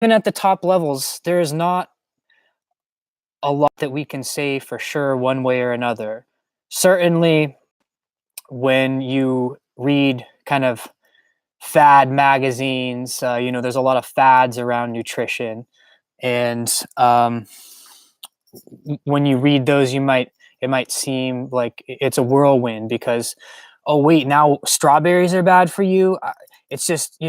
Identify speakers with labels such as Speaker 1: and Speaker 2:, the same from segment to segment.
Speaker 1: even at the top levels, there is not a lot that we can say for sure one way or another. Certainly, when you read kind of fad magazines, there's a lot of fads around nutrition, and when you read those, it might seem like it's a whirlwind because, oh wait, now strawberries are bad for you. It's just,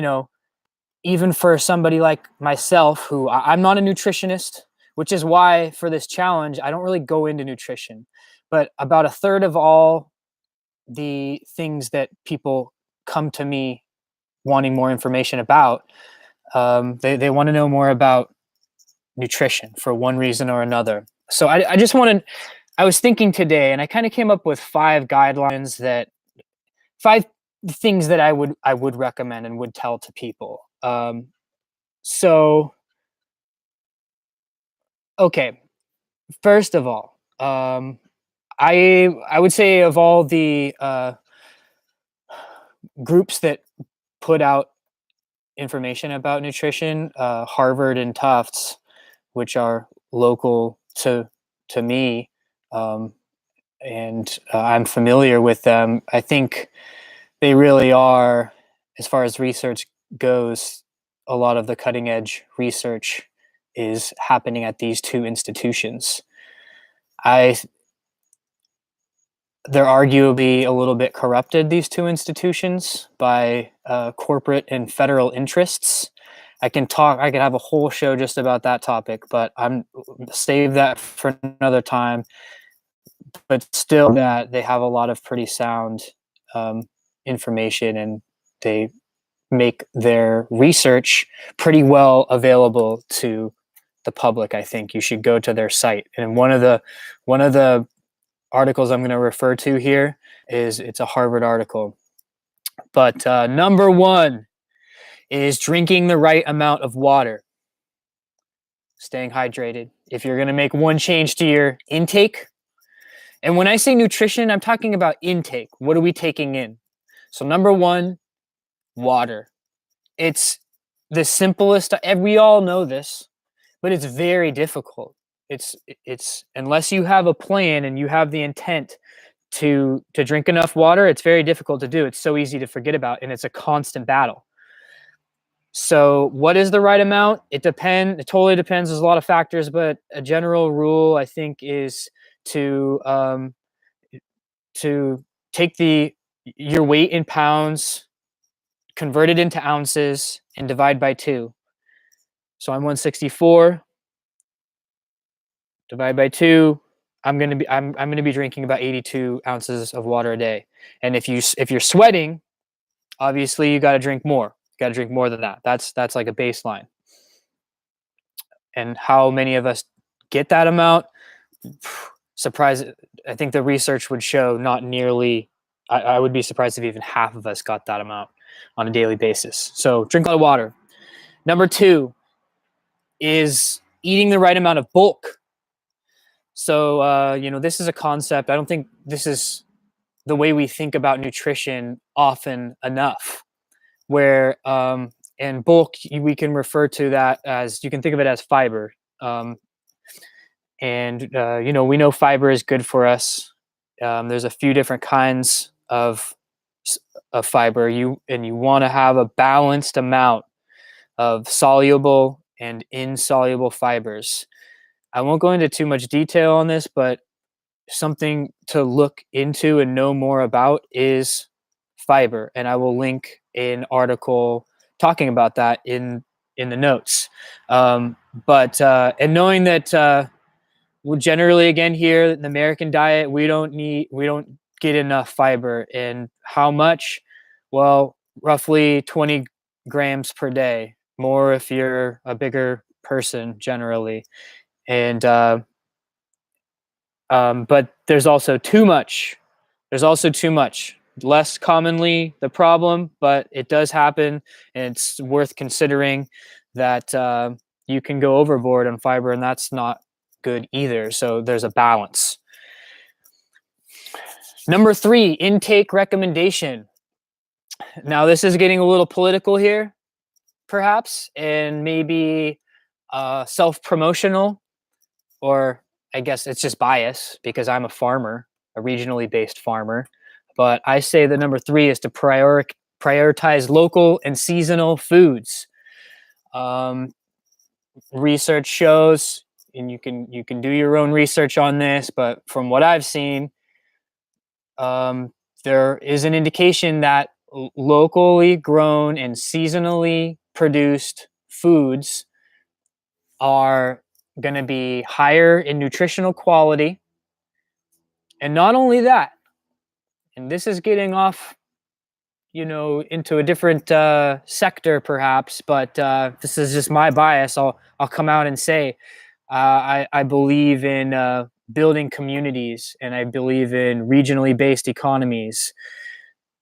Speaker 1: even for somebody like myself, who I'm not a nutritionist, which is why for this challenge, I don't really go into nutrition. But about a third of all the things that people come to me wanting more information about, they want to know more about nutrition for one reason or another. So I just wanted, I was thinking today, and I kind of came up with five things that I would recommend and would tell to people. So, okay, first of all, I would say of all the groups that put out information about nutrition, Harvard and Tufts, which are local to me, and I'm familiar with them. I think they really are, as far as research goes, a lot of the cutting edge research is happening at these two institutions. They're arguably a little bit corrupted, these two institutions, by corporate and federal interests. I can have a whole show just about that topic, but I'm save that for another time. But still, that they have a lot of pretty sound information, and they make their research pretty well available to the public. I think you should go to their site. And one of the articles I'm going to refer to here it's a Harvard article. But number one is drinking the right amount of water, staying hydrated. If you're going to make one change to your intake, and when I say nutrition, I'm talking about intake. What are we taking in? So number one, water. It's the simplest, and we all know this, but it's very difficult. It's unless you have a plan and you have the intent to drink enough water, it's very difficult to do. It's so easy to forget about, and it's a constant battle. So what is the right amount? It totally depends. There's a lot of factors, but a general rule, I think, is to take your weight in pounds, convert it into ounces, and divide by 2. So I'm 164. Divide by 2. I'm gonna be drinking about 82 ounces of water a day. And if you're sweating, obviously you got to drink more. You got to drink more than that. That's like a baseline. And how many of us get that amount? Surprise! I think the research would show not nearly. I would be surprised if even half of us got that amount on a daily basis. So drink a lot of water. Number 2 is eating the right amount of bulk. So, this is a concept. I don't think this is the way we think about nutrition often enough, where in bulk, we can refer to that as, you can think of it as fiber. We know fiber is good for us. There's a few different kinds of fiber. You want to have a balanced amount of soluble and insoluble fibers. I won't go into too much detail on this, but something to look into and know more about is fiber, and I will link an article talking about that in the notes. And knowing that generally, again, here in the American diet, we don't get enough fiber. And how much? Well, roughly 20 grams per day, more if you're a bigger person generally. And but there's also too much. Less commonly the problem, but it does happen, and it's worth considering that you can go overboard on fiber, and that's not good either. So there's a balance. Number 3, intake recommendation. Now this is getting a little political here, perhaps, and maybe self-promotional, or I guess it's just bias because I'm a farmer, a regionally based farmer. But I say the number three is to prioritize local and seasonal foods. Um, Research shows, and you can do your own research on this, but from what I've seen, um, there is an indication that locally grown and seasonally produced foods are going to be higher in nutritional quality. And not only that, and this is getting off, into a different sector perhaps, but this is just my bias. I'll come out and say I believe in building communities, and I believe in regionally based economies.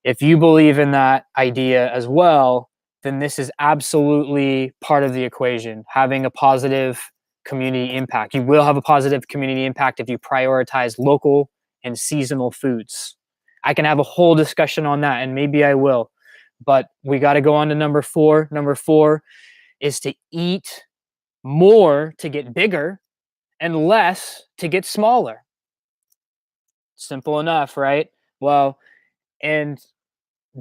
Speaker 1: If you believe in that idea as well, then this is absolutely part of the equation, having a positive community impact. You will have a positive community impact if you prioritize local and seasonal foods. I can have a whole discussion on that, and maybe I will. But we got to go on to number four. Number four is to eat more to get bigger and less to get smaller. Simple enough, right? Well, and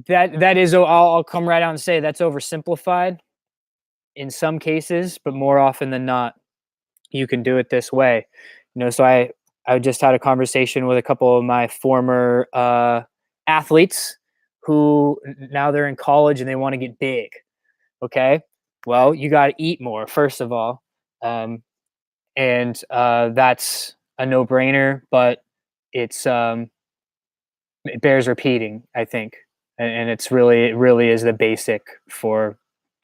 Speaker 1: that is, I'll come right out and say that's oversimplified in some cases, but more often than not, you can do it this way. So I just had a conversation with a couple of my former athletes who now they're in college and they want to get big. Okay, well, you got to eat more first of all, and that's a no-brainer, but it bears repeating, I think, and it really is the basic for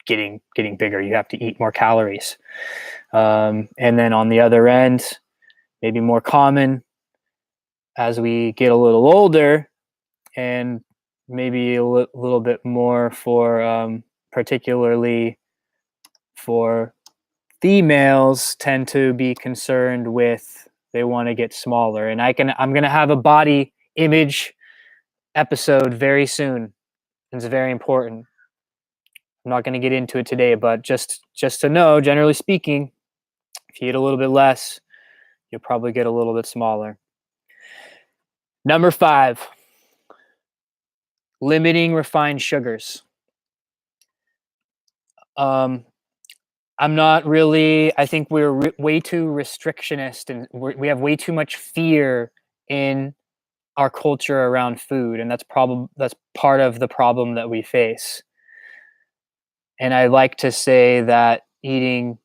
Speaker 1: getting bigger. You have to eat more calories, and then on the other end, maybe more common as we get a little older, and maybe a little bit more for particularly for females, tend to be concerned with they want to get smaller. And I'm going to have a body image episode very soon. It's very important. I'm not going to get into it today, but just to know, generally speaking, if you eat a little bit less, you'll probably get a little bit smaller. Number 5, limiting refined sugars. I'm not really, I think we're way too restrictionist, and we have way too much fear in our culture around food, and that's part of the problem that we face. And I like to say that eating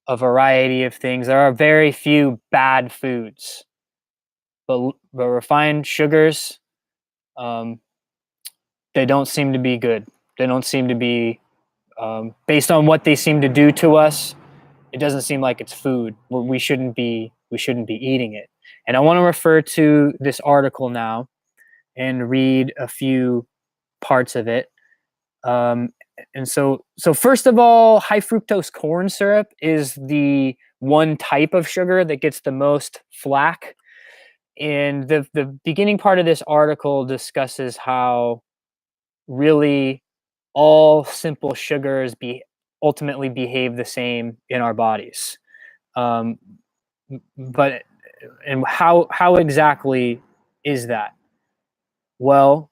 Speaker 1: a variety of things, there are very few bad foods, but refined sugars, they don't seem to be good. They don't seem to be, based on what they seem to do to us, it doesn't seem like it's food. We shouldn't be eating it. And I want to refer to this article now and read a few parts of it. And so first of all, high fructose corn syrup is the one type of sugar that gets the most flack. And the beginning part of this article discusses how really all simple sugars ultimately behave the same in our bodies. But and how exactly is that? Well,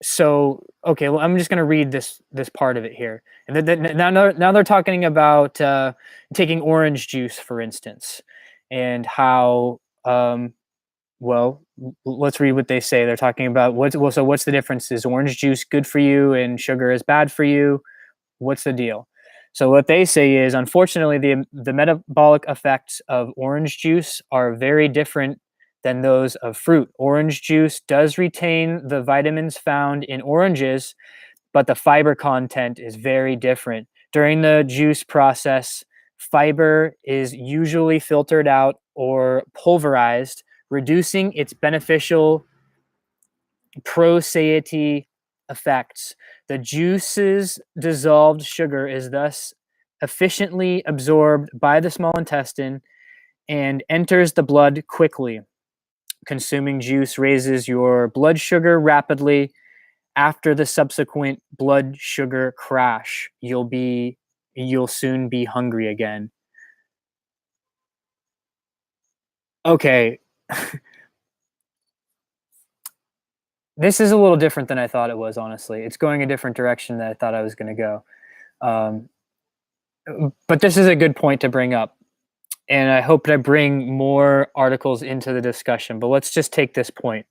Speaker 1: so okay, well, I'm just going to read this part of it here. And now they're talking about taking orange juice, for instance, and how well, let's read what they say. They're talking about so what's the difference? Is orange juice good for you and sugar is bad for you? What's the deal? So what they say is, unfortunately, the metabolic effects of orange juice are very different than those of fruit. Orange juice does retain the vitamins found in oranges, but the fiber content is very different. During the juice process, fiber is usually filtered out or pulverized, reducing its beneficial pro-satiety effects. The juice's dissolved sugar is thus efficiently absorbed by the small intestine and enters the blood quickly. consuming juice raises your blood sugar rapidly. After the subsequent blood sugar crash, you'll soon be hungry again. Okay. This is a little different than I thought it was, honestly. It's going a different direction than I thought I was going to go. Um, but this is a good point to bring up. And I hope that I bring more articles into the discussion. But let's just take this point.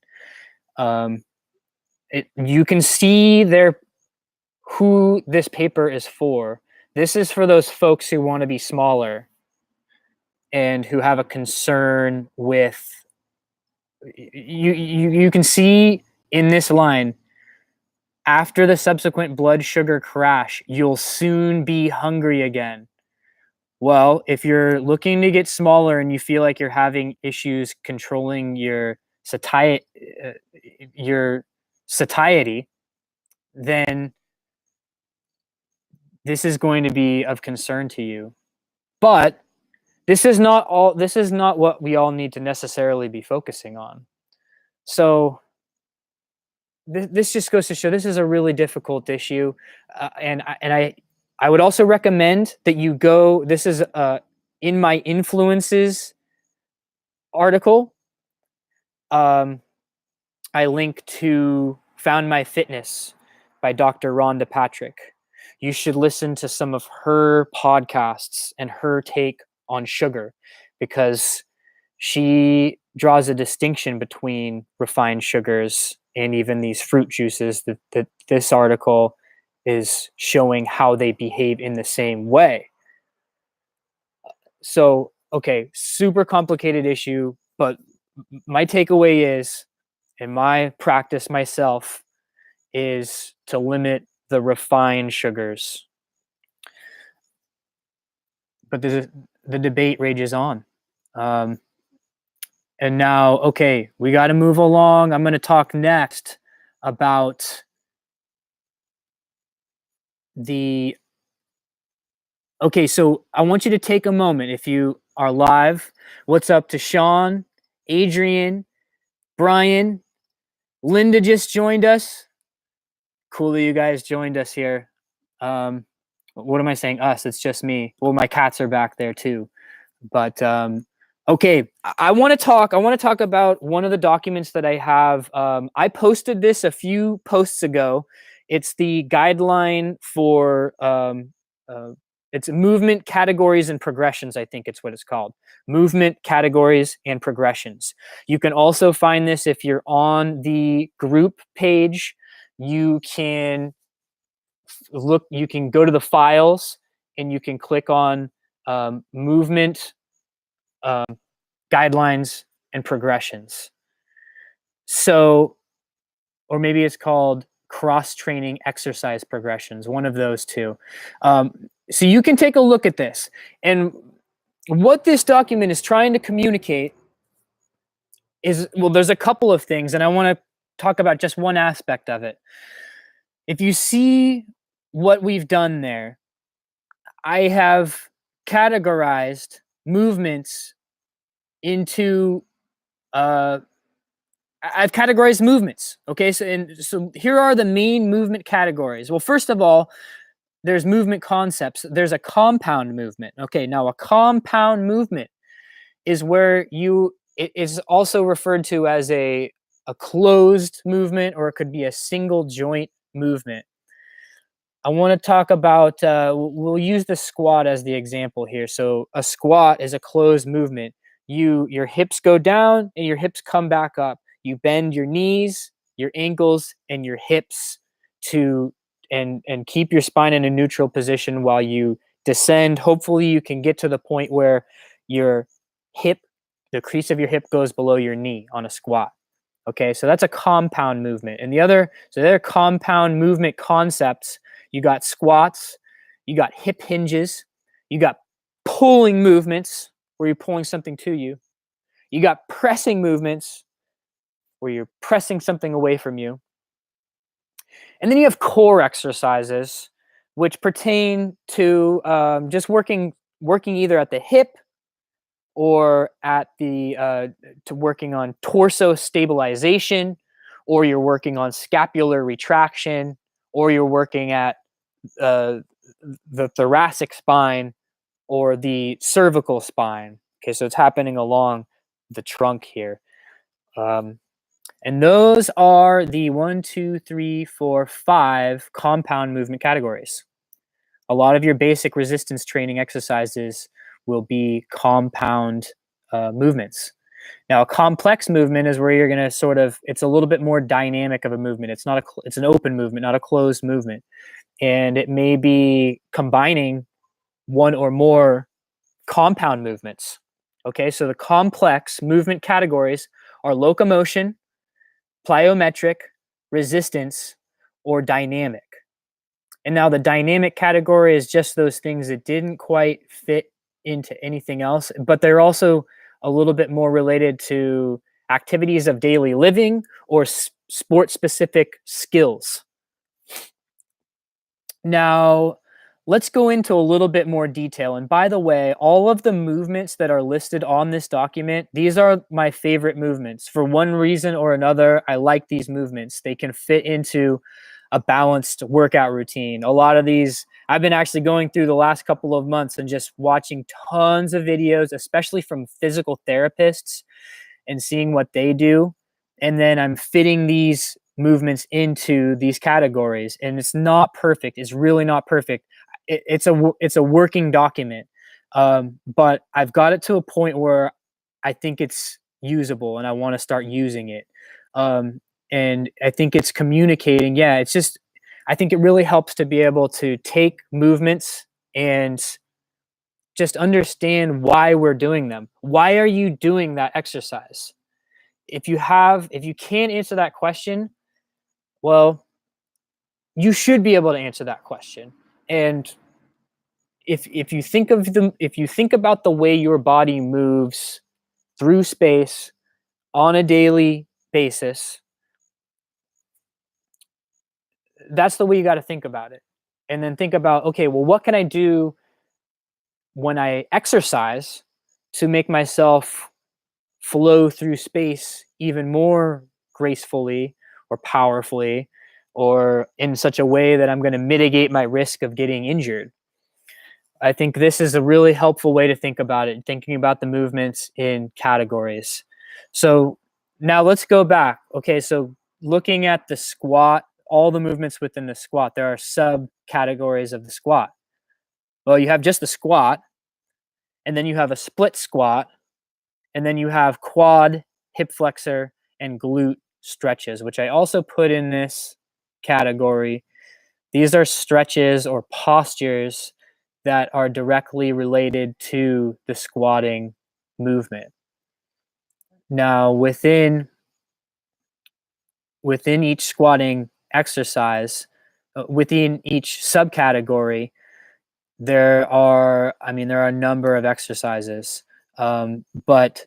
Speaker 1: You can see there who this paper is for. This is for those folks who want to be smaller and who have a concern with you can see in this line, after the subsequent blood sugar crash, you'll soon be hungry again. Well, if you're looking to get smaller and you feel like you're having issues controlling your satiety, then this is going to be of concern to you. But this is not what we all need to necessarily be focusing on. So this just goes to show this is a really difficult issue, and I would also recommend that you go. This is in my influences article. I link to Found My Fitness by Dr. Rhonda Patrick. You should listen to some of her podcasts and her take on sugar, because she draws a distinction between refined sugars and even these fruit juices that this article is showing how they behave in the same way. So, okay, super complicated issue, but my takeaway is, in my practice myself, is to limit the refined sugars. But the debate rages on. And now, okay, we got to move along. I'm going to talk next about okay, so I want you to take a moment. If you are live, what's up to Sean, Adrian, Brian, Linda just joined us. Cool that you guys joined us here. What am I saying? Us, it's just me. Well, my cats are back there too. But okay, I want to talk about one of the documents that I have. I posted this a few posts ago. It's the guideline for it's movement categories and progressions. I think it's what it's called. Movement categories and progressions. You can also find this if you're on the group page. You can go to the files and you can click on movement guidelines and progressions. So, or maybe it's called cross-training exercise progressions, one of those two. So you can take a look at this. And what this document is trying to communicate is, well, there's a couple of things, and I want to talk about just one aspect of it. If you see what we've done there, I have categorized movements into I've categorized movements. Okay, so here are the main movement categories. Well, first of all, there's movement concepts. There's a compound movement. Okay, now a compound movement is where it is also referred to as a closed movement, or it could be a single joint movement. I want to talk about, we'll use the squat as the example here. So a squat is a closed movement. Your hips go down and your hips come back up. You bend your knees, your ankles, and your hips and keep your spine in a neutral position while you descend. Hopefully you can get to the point where your hip, the crease of your hip goes below your knee on a squat. Okay, so that's a compound movement. And the other compound movement concepts, you got squats, you got hip hinges, you got pulling movements where you're pulling something to you. You got pressing movements where you're pressing something away from you. And then you have core exercises, which pertain to just working either at the hip or at the to working on torso stabilization, or you're working on scapular retraction, or you're working at uh, the thoracic spine or the cervical spine. Okay, so it's happening along the trunk here. And those are the 1, 2, 3, 4, 5 compound movement categories. A lot of your basic resistance training exercises will be compound movements. Now, a complex movement is where you're going to sort of, it's a little bit more dynamic of a movement. It's not it's an open movement, not a closed movement. And it may be combining one or more compound movements. Okay, so the complex movement categories are locomotion, plyometric, resistance, or dynamic. And now the dynamic category is just those things that didn't quite fit into anything else, but they're also a little bit more related to activities of daily living or sport specific skills. Now, let's go into a little bit more detail. And by the way, all of the movements that are listed on this document, these are my favorite movements. For one reason or another, I like these movements. They can fit into a balanced workout routine. A lot of these, I've been actually going through the last couple of months and just watching tons of videos, especially from physical therapists, and seeing what they do. And then I'm fitting these movements into these categories, and it's not perfect. It's really not perfect. It's a working document, but I've got it to a point where I think it's usable, and I want to start using it. And I think it's communicating. Yeah, it's just, I think it really helps to be able to take movements and just understand why we're doing them. Why are you doing that exercise? If you can't answer that question, well, you should be able to answer that question. And if you think about the way your body moves through space on a daily basis, that's the way you got to think about it. And then think about, okay, well, what can I do when I exercise to make myself flow through space even more gracefully or powerfully, or in such a way that I'm going to mitigate my risk of getting injured? I think this is a really helpful way to think about it, thinking about the movements in categories. So now let's go back. Okay, so looking at the squat, all the movements within the squat, there are subcategories of the squat. Well, you have just the squat, and then you have a split squat, and then you have quad, hip flexor, and glute stretches, which I also put in this category. These are stretches or postures that are directly related to the squatting movement. Now, within each squatting exercise, within each subcategory, there are a number of exercises, but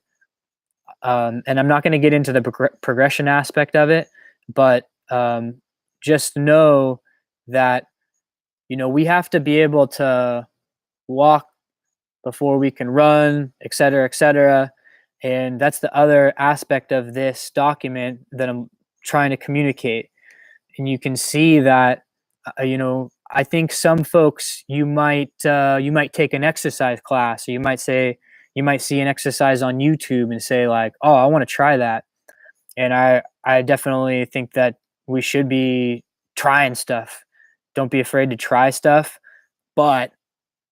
Speaker 1: and I'm not going to get into the progression aspect of it, but just know that we have to be able to walk before we can run, et cetera, et cetera. And that's the other aspect of this document that I'm trying to communicate. And you can see that, I think some folks, you might take an exercise class, or you might see an exercise on YouTube and say like, oh, I want to try that. And I definitely think that we should be trying stuff. Don't be afraid to try stuff, but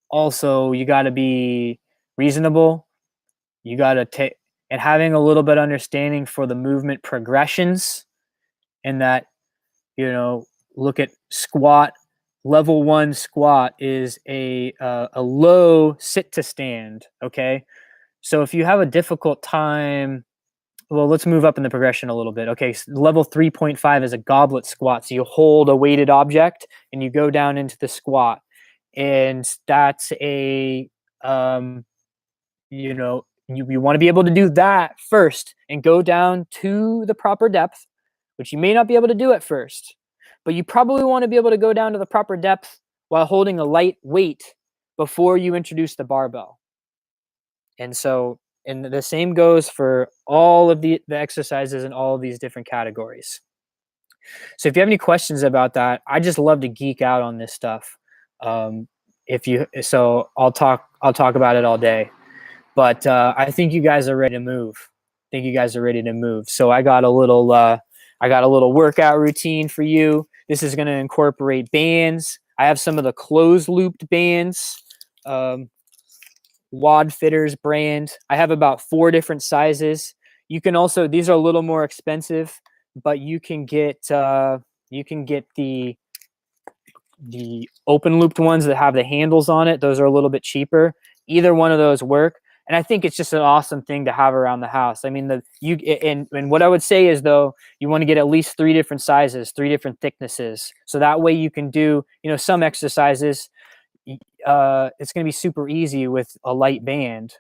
Speaker 1: also you got to be reasonable. You got to take, and having a little bit of understanding for the movement progressions, and that, look at squat. Level 1 squat is a low sit to stand. Okay. So if you have a difficult time, well, let's move up in the progression a little bit. Okay. So level 3.5 is a goblet squat. So you hold a weighted object and you go down into the squat. And that's you want to be able to do that first and go down to the proper depth, which you may not be able to do at first, but you probably want to be able to go down to the proper depth while holding a light weight before you introduce the barbell. And so And the same goes for all of the exercises in all of these different categories. So if you have any questions about that, I just love to geek out on this stuff. So I'll talk about it all day. But I think you guys are ready to move. So I got a little workout routine for you. This is going to incorporate bands. I have some of the closed looped bands. Wad Fitters brand. I have about 4 different sizes. You can also, these are a little more expensive, but you can get the open looped ones that have the handles on it. Those are a little bit cheaper. Either one of those work. And I think it's just an awesome thing to have around the house. I mean, and what I would say is, though, you want to get at least 3 different sizes, 3 different thicknesses. So that way you can do, some exercises. It's going to be super easy with a light band,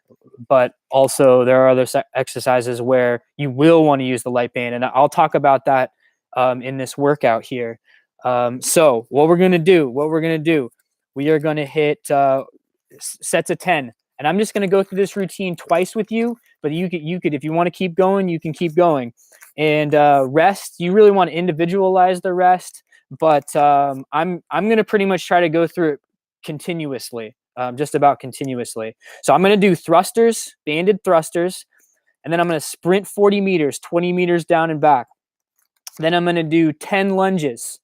Speaker 1: but also there are other exercises where you will want to use the light band, and I'll talk about that in this workout here. So what we're going to do, we are going to hit sets of 10, and I'm just going to go through this routine twice with you, but you could, if you want to keep going, you can keep going. And rest, you really want to individualize the rest, but I'm going to pretty much try to go through it continuously, just about continuously. So I'm going to do thrusters, banded thrusters, and then I'm going to sprint 40 meters, 20 meters down and back. Then I'm going to do 10 lunges,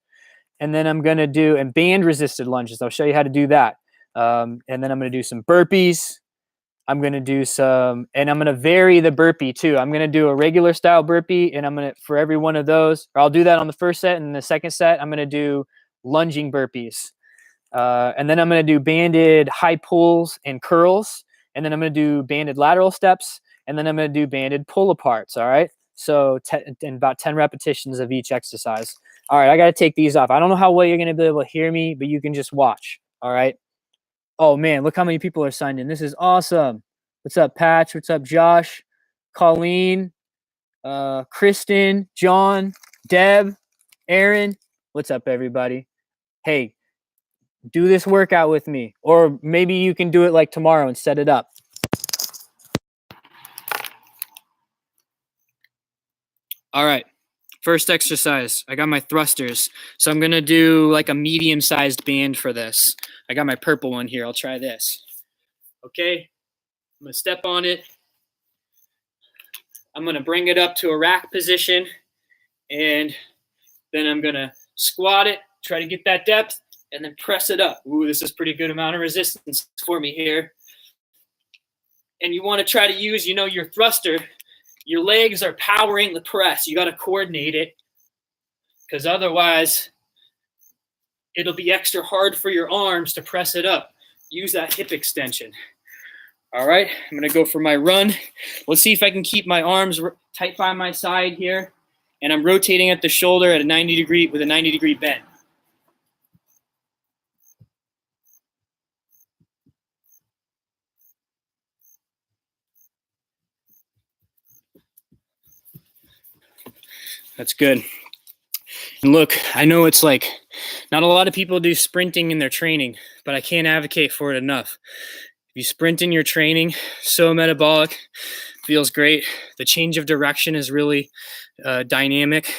Speaker 1: and then I'm going to do band resisted lunges. I'll show you how to do that. And then I'm going to do some burpees. I'm going to do some, and I'm going to vary the burpee too. I'm going to do a regular style burpee, and I'm going to, for every one of those, or I'll do that on the first set, and the second set, I'm going to do lunging burpees. And then I'm going to do banded high pulls and curls. And then I'm going to do banded lateral steps. And then I'm going to do banded pull aparts. All right. So about 10 repetitions of each exercise. All right. I got to take these off. I don't know how well you're going to be able to hear me, but you can just watch. All right. Oh man, look how many people are signed in. This is awesome. What's up, Patch? What's up, Josh? Colleen, Kristen, John, Deb, Aaron. What's up, everybody? Hey, do this workout with me, or maybe you can do it like tomorrow and set it up. All right, first exercise, I got my thrusters. So I'm gonna do like a medium-sized band for this. I got my purple one here, I'll try this. Okay, I'm gonna step on it. I'm gonna bring it up to a rack position, and then I'm gonna squat it, try to get that depth, and then press it up. Ooh, this is pretty good amount of resistance for me here. And you want to try to use, your thruster. Your legs are powering the press. You got to coordinate it, because otherwise it'll be extra hard for your arms to press it up. Use that hip extension. All right, I'm going to go for my run. Let's see if I can keep my arms tight by my side here. And I'm rotating at the shoulder at a 90 degree bend. That's good. And look, I know it's like not a lot of people do sprinting in their training, but I can't advocate for it enough. If you sprint in your training, so metabolic, feels great. The change of direction is really dynamic.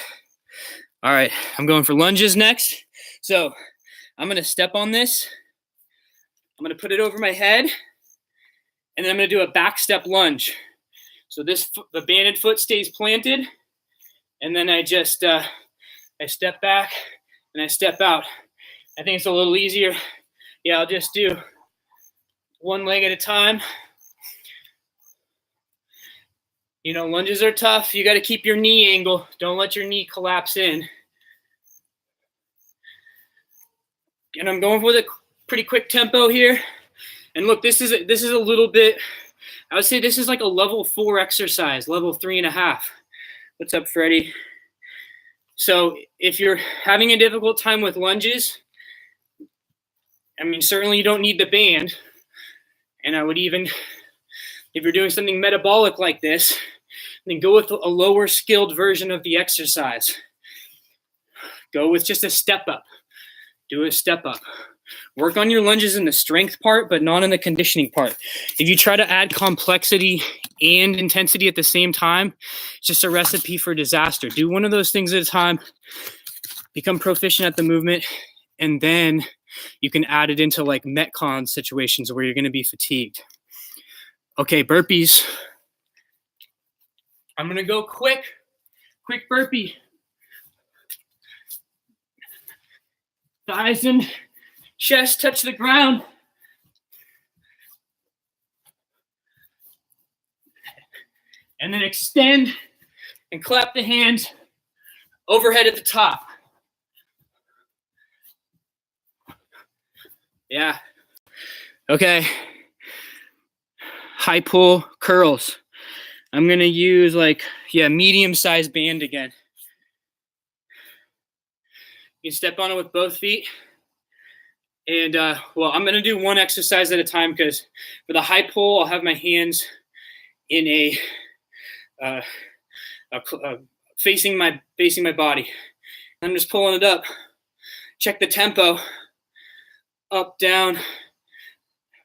Speaker 1: All right, I'm going for lunges next. So I'm going to step on this. I'm going to put it over my head, and then I'm going to do a back step lunge. So the banded foot stays planted. And then I just, I step back and I step out. I think it's a little easier. Yeah, I'll just do one leg at a time. Lunges are tough. You got to keep your knee angle. Don't let your knee collapse in. And I'm going with a pretty quick tempo here. And look, this is a little bit, I would say this is like a level 4 exercise, level 3.5. What's up, Freddie? So if you're having a difficult time with lunges, certainly you don't need the band. And I would even, if you're doing something metabolic like this, then go with a lower skilled version of the exercise. Go with just a step up. Do a step up. Work on your lunges in the strength part, but not in the conditioning part. If you try to add complexity and intensity at the same time, it's just a recipe for disaster. Do one of those things at a time, become proficient at the movement, and then you can add it into like Metcon situations where you're going to be fatigued. Okay, burpees. I'm going to go quick burpee. Thighs and chest touch the ground. And then extend and clap the hands overhead at the top. Yeah. Okay. High pull curls. I'm going to use medium-sized band again. You can step on it with both feet. And, I'm going to do one exercise at a time because for the high pull, I'll have my hands in a facing my body. I'm just pulling it up. Check the tempo. Up, down,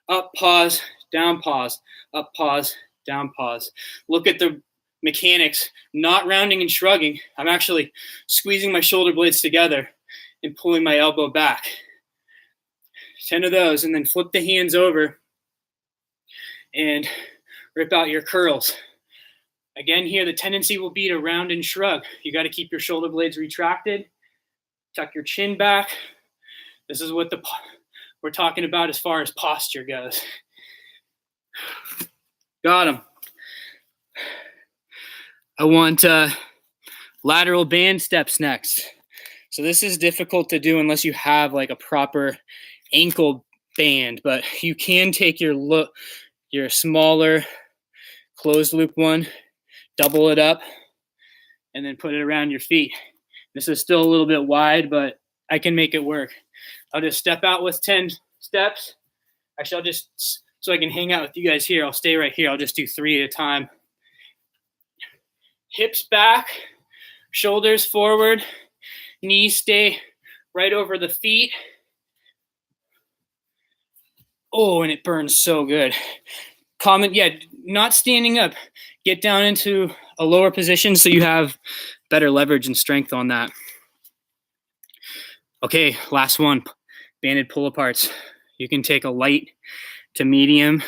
Speaker 1: up, pause, down, pause, up, pause, down, pause. Look at the mechanics, not rounding and shrugging. I'm actually squeezing my shoulder blades together and pulling my elbow back. 10 of those, and then flip the hands over and rip out your curls. Again, here, the tendency will be to round and shrug. You got to keep your shoulder blades retracted. Tuck your chin back. This is what we're talking about as far as posture goes. Got them. I want lateral band steps next. So this is difficult to do unless you have like a proper ankle band, but you can take your smaller closed loop one, double it up, and then put it around your feet. This is still a little bit wide, but I can make it work. I'll just step out with 10 steps. Actually, so I can hang out with you guys here, I'll stay right here. I'll just do 3 at a time. Hips back, shoulders forward, knees stay right over the feet. Oh, and it burns so good. Not standing up. Get down into a lower position so you have better leverage and strength on that. Okay, last one, banded pull aparts. You can take a light to medium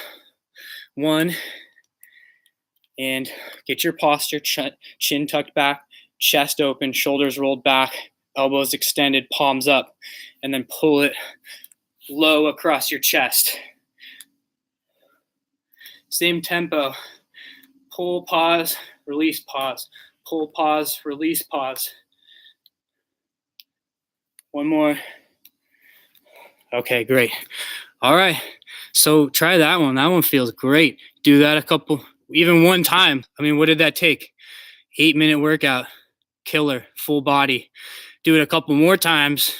Speaker 1: one and get your posture, chin tucked back, chest open, shoulders rolled back, elbows extended, palms up, and then pull it low across your chest. Same tempo. Pull, pause, release, pause. Pull, pause, release, pause. One more. Okay, great. All right. So try that one. That one feels great. Do that even one time. I mean, what did that take? 8-minute workout. Killer. Full body. Do it a couple more times.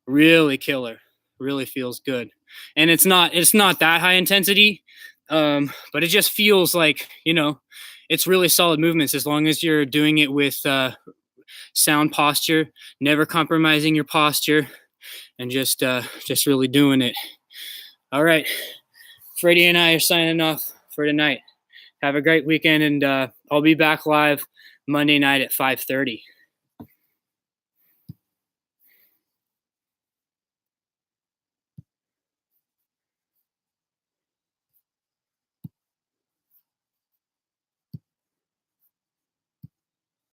Speaker 1: Really killer. Really feels good. And it's not that high intensity, but it just feels like, it's really solid movements as long as you're doing it with sound posture, never compromising your posture, and just really doing it. All right. Freddie and I are signing off for tonight. Have a great weekend, and I'll be back live Monday night at 5:30.